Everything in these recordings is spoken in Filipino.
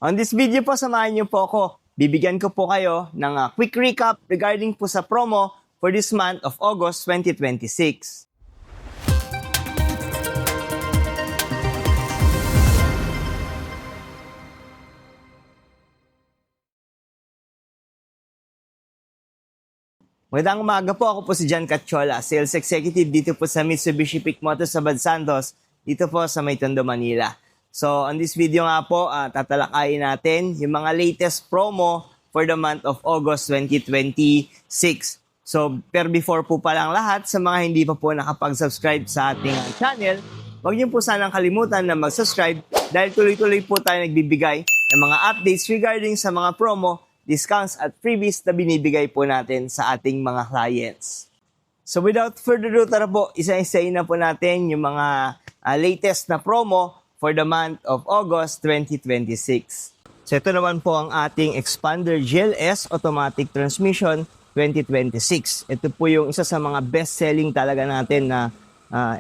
On this video po, samahan niyo po ako. Bibigyan ko po kayo ng quick recap regarding po sa promo for this month of August 2026. Magandang umaga po, ako po si John Catchola, Sales Executive dito po sa Mitsubishi Pic Motors sa Bad Santos, dito po sa May Tondo, Manila. So, on this video nga po, tatalakayin natin yung mga latest promo for the month of August 2026. So, pero before po palang lahat, sa mga hindi pa po nakapag-subscribe sa ating channel, huwag niyo po sanang kalimutan na mag-subscribe dahil tuloy-tuloy po tayo nagbibigay ng mga updates regarding sa mga promo, discounts at freebies na binibigay po natin sa ating mga clients. So, without further ado, tara po, isa-isahin na po natin yung mga latest na promo for the month of August 2026. So ito naman po ang ating Expander GLS Automatic Transmission 2026. Ito po yung isa sa mga best-selling talaga natin na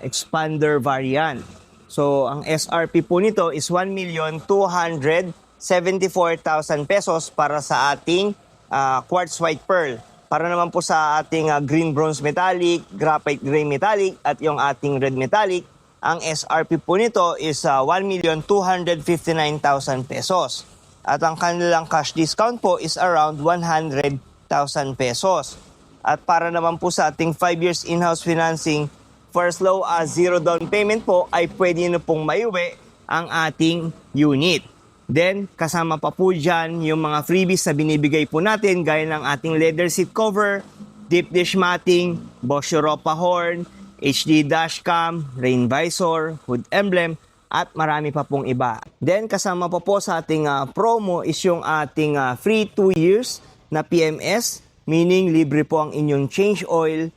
Expander variant. So ang SRP po nito is 1,274,000 pesos para sa ating quartz white pearl. Para naman po sa ating green bronze metallic, graphite gray metallic at yung ating red metallic, ang SRP po nito is 1,259,000 pesos. At ang kanilang cash discount po is around 100,000 pesos. At para naman po sa ating 5 years in-house financing, for as low as zero down payment po ay pwede nyo pong maiuwi ang ating unit. Then, kasama pa po dyan yung mga freebies na binibigay po natin gaya ng ating leather seat cover, deep dish matting, Bosch Europa horn, HD dashcam, rain visor, hood emblem, at marami pa pong iba. Then kasama pa po sa ating promo is yung ating free 2 years na PMS, meaning libre po ang inyong change oil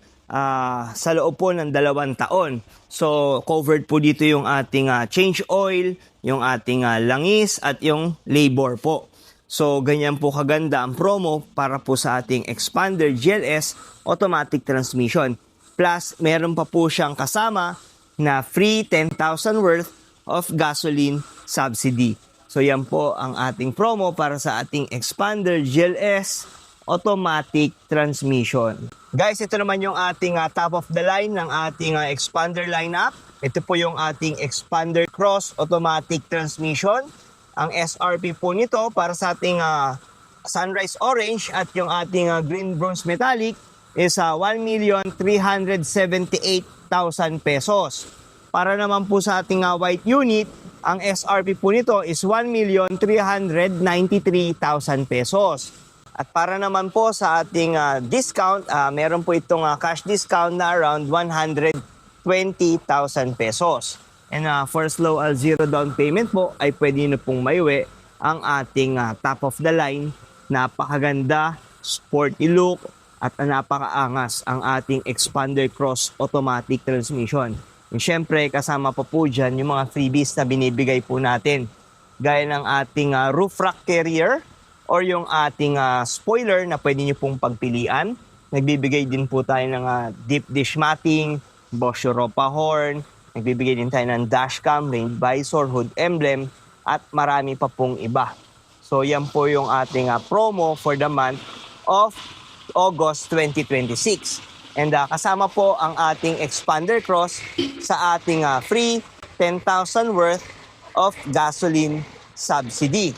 sa loob po ng 2 taon. So covered po dito yung ating change oil, yung ating langis at yung labor po. So ganyan po kaganda ang promo para po sa ating Expander GLS Automatic Transmission. Plus, meron pa po siyang kasama na free 10,000 worth of gasoline subsidy. So, yan po ang ating promo para sa ating Expander GLS Automatic Transmission. Guys, ito naman yung ating top of the line ng ating Expander lineup. Ito po yung ating Expander Cross Automatic Transmission. Ang SRP po nito para sa ating Sunrise Orange at yung ating Green Bronze Metallic is 1,378,000 pesos. Para naman po sa ating white unit, ang SRP po nito is 1,393,000 pesos. At para naman po sa ating discount, meron po itong cash discount na around 120,000 pesos. And for as low as zero down payment po, ay pwede nyo pong maiuwi ang ating top of the line. Napakaganda, sporty look, at napakaangas ang ating Expander Cross Automatic Transmission. And syempre, kasama pa po dyan yung mga freebies na binibigay po natin. Gaya ng ating roof rack carrier or yung ating spoiler na pwede nyo pong pagpilian. Nagbibigay din po tayo ng deep dish matting, Bosch Europa horn. Nagbibigay din tayo ng dashcam, rain visor, hood emblem, at marami pa pong iba. So yan po yung ating promo for the month of August 2026. And kasama po ang ating Expander Cross sa ating free 10,000 worth of gasoline subsidy.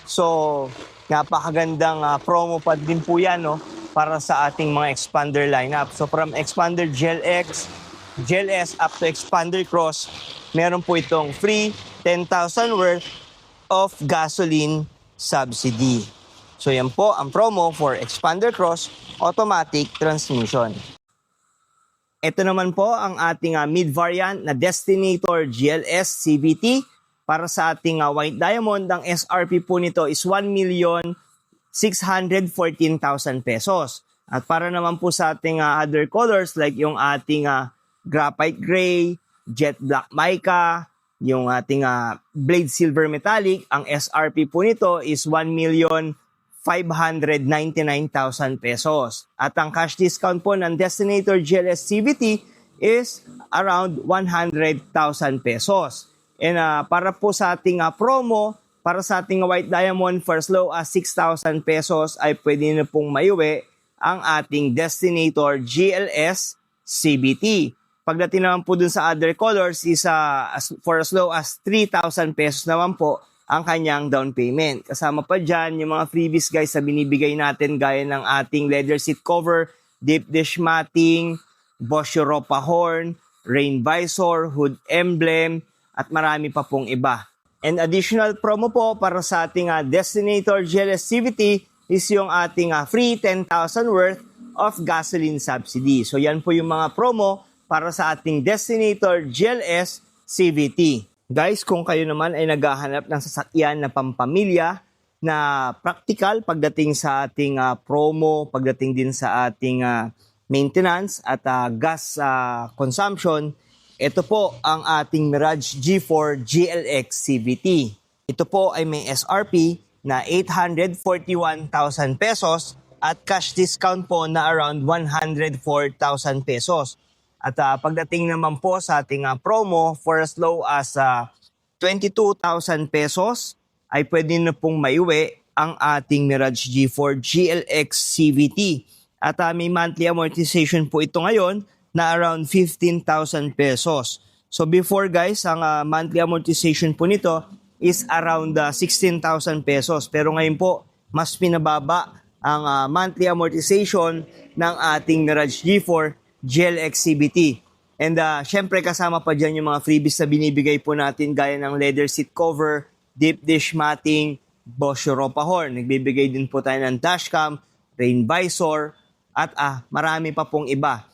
So, napakagandang promo pa din po yan, no, para sa ating mga Expander lineup. So, from Expander GLX, GLS up to Expander Cross, meron po itong free 10,000 worth of gasoline subsidy. So yan po ang promo for Expander Cross Automatic Transmission. Ito naman po ang ating mid-variant na Destinator GLS CVT. Para sa ating white diamond, ang SRP po nito is 1,614,000 pesos. At para naman po sa ating other colors like yung ating graphite gray, jet black mica, yung ating blade silver metallic, ang SRP po nito is 1,599,000 pesos. At ang cash discount po ng Destinator GLS CVT is around 100,000 pesos. And para po sa ating promo, Para sa ating White Diamond, for as low as 6,000 pesos ay pwede na pong maiuwi ang ating Destinator GLS CVT. Pagdating naman po dun sa other colors is for as low as 3,000 pesos naman po ang kanyang down payment. Kasama pa dyan yung mga freebies guys na binibigay natin gaya ng ating leather seat cover, deep dish matting, Bosch Europa horn, rain visor, hood emblem, at marami pa pong iba. And additional promo po para sa ating Destinator GLS CVT is yung ating free 10,000 worth of gasoline subsidy. So yan po yung mga promo para sa ating Destinator GLS CVT. Guys, kung kayo naman ay naghahanap ng sasakyan na pampamilya na practical pagdating sa ating promo, pagdating din sa ating maintenance at gas consumption, ito po ang ating Mirage G4 GLX CVT. Ito po ay may SRP na 841,000 pesos at cash discount po na around 104,000 pesos. At pagdating naman po sa ating promo for as low as 22,000 pesos ay pwede na pong maiuwi ang ating Mirage G4 GLX CVT. At may monthly amortization po ito ngayon na around 15,000 pesos. So before guys, ang monthly amortization po nito is around 16,000 pesos. Pero ngayon po, mas pinababa ang monthly amortization ng ating Mirage G4 GLX CVT. And syempre kasama pa dyan yung mga freebies na binibigay po natin gaya ng leather seat cover, deep dish matting, Bosch Europa horn. Nagbibigay din po tayo ng dashcam, rain visor, at marami pa pong iba.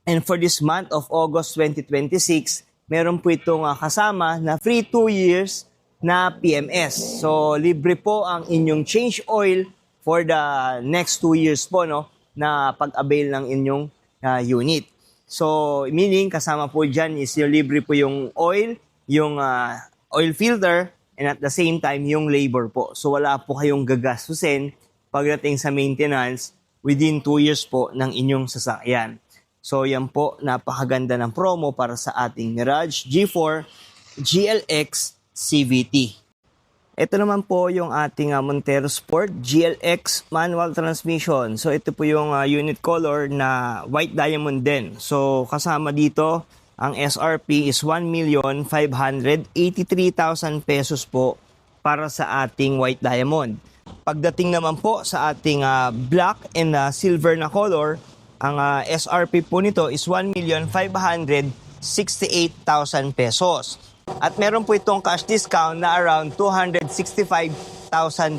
And for this month of August 2026, meron po itong kasama na free 2 years na PMS. So, libre po ang inyong change oil for the next 2 years po, no, na pag-avail ng inyong unit. So, meaning, kasama po dyan is yung libre po yung oil, yung oil filter, and at the same time, yung labor po. So, wala po kayong gagastusin pagdating sa maintenance within 2 years po ng inyong sasakyan. So yan po, napakaganda ng promo para sa ating Mirage G4 GLX CVT. Ito naman po yung ating Montero Sport GLX manual transmission. So ito po yung unit color na white diamond din. So kasama dito, ang SRP is 1,583,000 pesos po para sa ating white diamond. Pagdating naman po sa ating black and silver na color, ang SRP po nito is 1,568,000 pesos. At meron po itong cash discount na around 265,000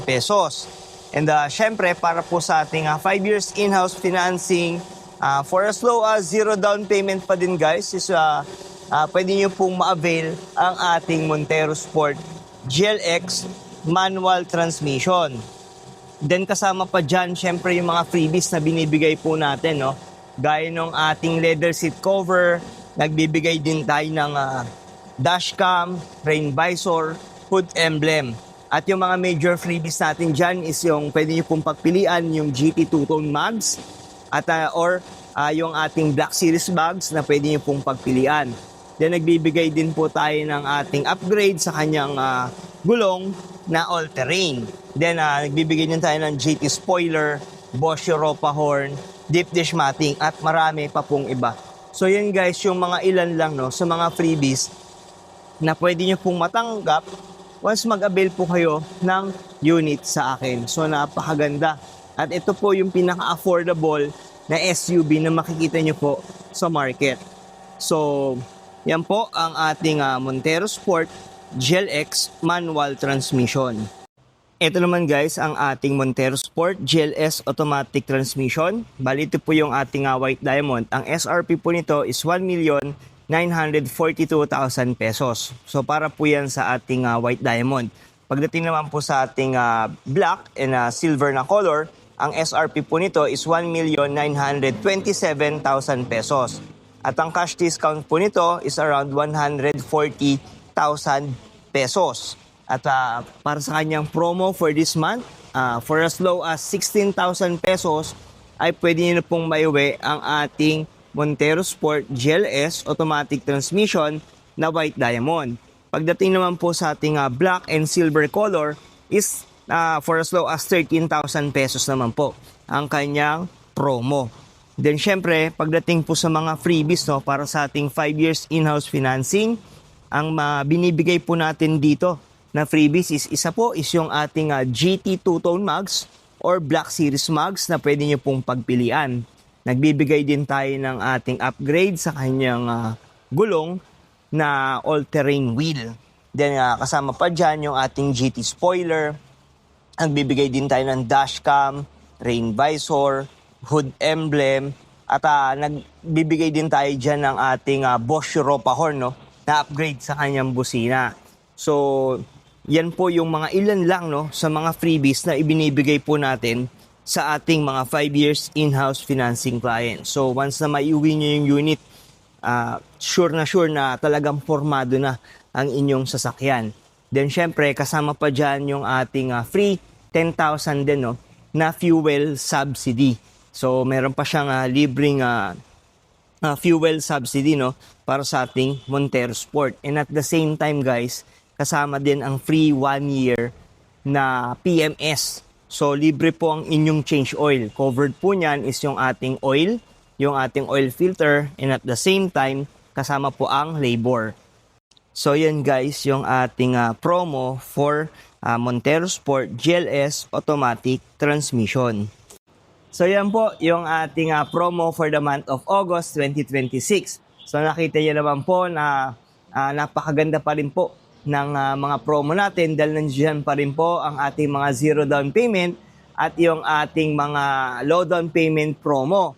pesos. And syempre, para po sa ating 5 years in-house financing, for as low as 0 down payment pa din guys, is pwede nyo pong ma-avail ang ating Montero Sport GLX manual transmission. Then kasama pa dyan, syempre yung mga freebies na binibigay po natin, no? Gaya ng ating leather seat cover, nagbibigay din tayo ng dashcam, rain visor, hood emblem. At yung mga major freebies natin dyan is yung pwede nyo pong pagpilian yung GT two-tone mags at or yung ating Black Series bags na pwede nyo pong pagpilian. Then nagbibigay din po tayo ng ating upgrade sa kanyang gulong na all-terrain. Then nagbibigay din tayo ng GT spoiler, Bosch Europa horn, deep dish matting at marami pa pong iba. So yun guys, yung mga ilan lang no sa mga freebies na pwede nyo pong matanggap once mag-avail po kayo ng unit sa akin. So napakaganda. At ito po yung pinaka-affordable na SUV na makikita nyo po sa market. So yan po ang ating Montero Sport GLX manual transmission. Ito naman guys ang ating Montero Sport GLS automatic transmission. Bali ito po yung ating white diamond. Ang SRP po nito is 1,942,000 pesos. So para po yan sa ating white diamond. Pagdating naman po sa ating black and silver na color, ang SRP po nito is 1,927,000 pesos. At ang cash discount po nito is around 140,000 pesos. At para sa kanyang promo for this month, for as low as 16,000 pesos, ay pwede nyo pong maiuwi ang ating Montero Sport GLS automatic transmission na white diamond. Pagdating naman po sa ating black and silver color is for as low as 13,000 pesos naman po ang kanyang promo. Then syempre, pagdating po sa mga freebies no, para sa ating 5 years in-house financing, ang binibigay po natin dito na freebies is isa po is yung ating GT two-tone mugs or Black Series mugs na pwede nyo pong pagpilian. Nagbibigay din tayo ng ating upgrade sa kanyang gulong na all-terrain wheel. Then kasama pa dyan yung ating GT spoiler. Nagbibigay din tayo ng dashcam, rain visor, hood emblem, at nagbibigay din tayo dyan ng ating Bosch Europa horn no, na upgrade sa kanyang busina. So, yan po yung mga ilan lang no, sa mga freebies na ibinibigay po natin sa ating mga 5 years in-house financing clients. So, once na maiuwi nyo yung unit, sure na talagang formado na ang inyong sasakyan. Then syempre kasama pa dyan yung ating free 10,000 din no, na fuel subsidy. So meron pa siyang libreng fuel subsidy no, para sa ating Montero Sport. And at the same time guys, kasama din ang free 1 year na PMS. So libre po ang inyong change oil. Covered po niyan is yung ating oil, yung ating oil filter, and at the same time, kasama po ang labor. So yan guys, yung ating promo for Montero Sport GLS Automatic Transmission. So yan po yung ating promo for the month of August 2026. So nakita nyo naman po na napakaganda pa rin po ng mga promo natin dahil nandiyan pa rin po ang ating mga zero down payment at yung ating mga low down payment promo.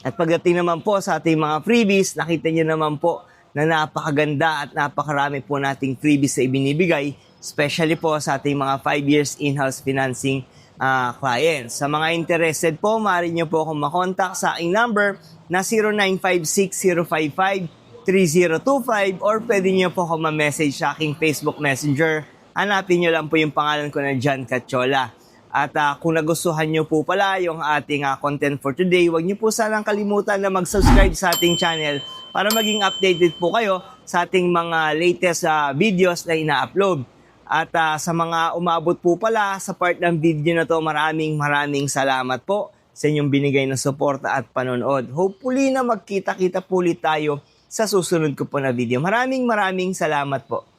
At pagdating naman po sa ating mga freebies, nakita nyo naman po na napakaganda at napakarami po nating freebies na ibinibigay, especially po sa ating mga 5 years in-house financing clients. Sa mga interested po, maaari nyo po akong makontak sa aking number na 0956-055-3025 or pwede nyo po akong ma-message sa aking Facebook Messenger. Hanapin nyo lang po yung pangalan ko na John Cachola. At kung nagustuhan nyo po pala yung ating content for today, huwag nyo po sanang kalimutan na mag-subscribe sa ating channel para maging updated po kayo sa ating mga latest videos na ina-upload. At sa mga umabot po pala sa part ng video na to, maraming salamat po sa inyong binigay na suporta at panonood. Hopefully na magkita-kita po ulit tayo sa susunod ko po na video. Maraming salamat po.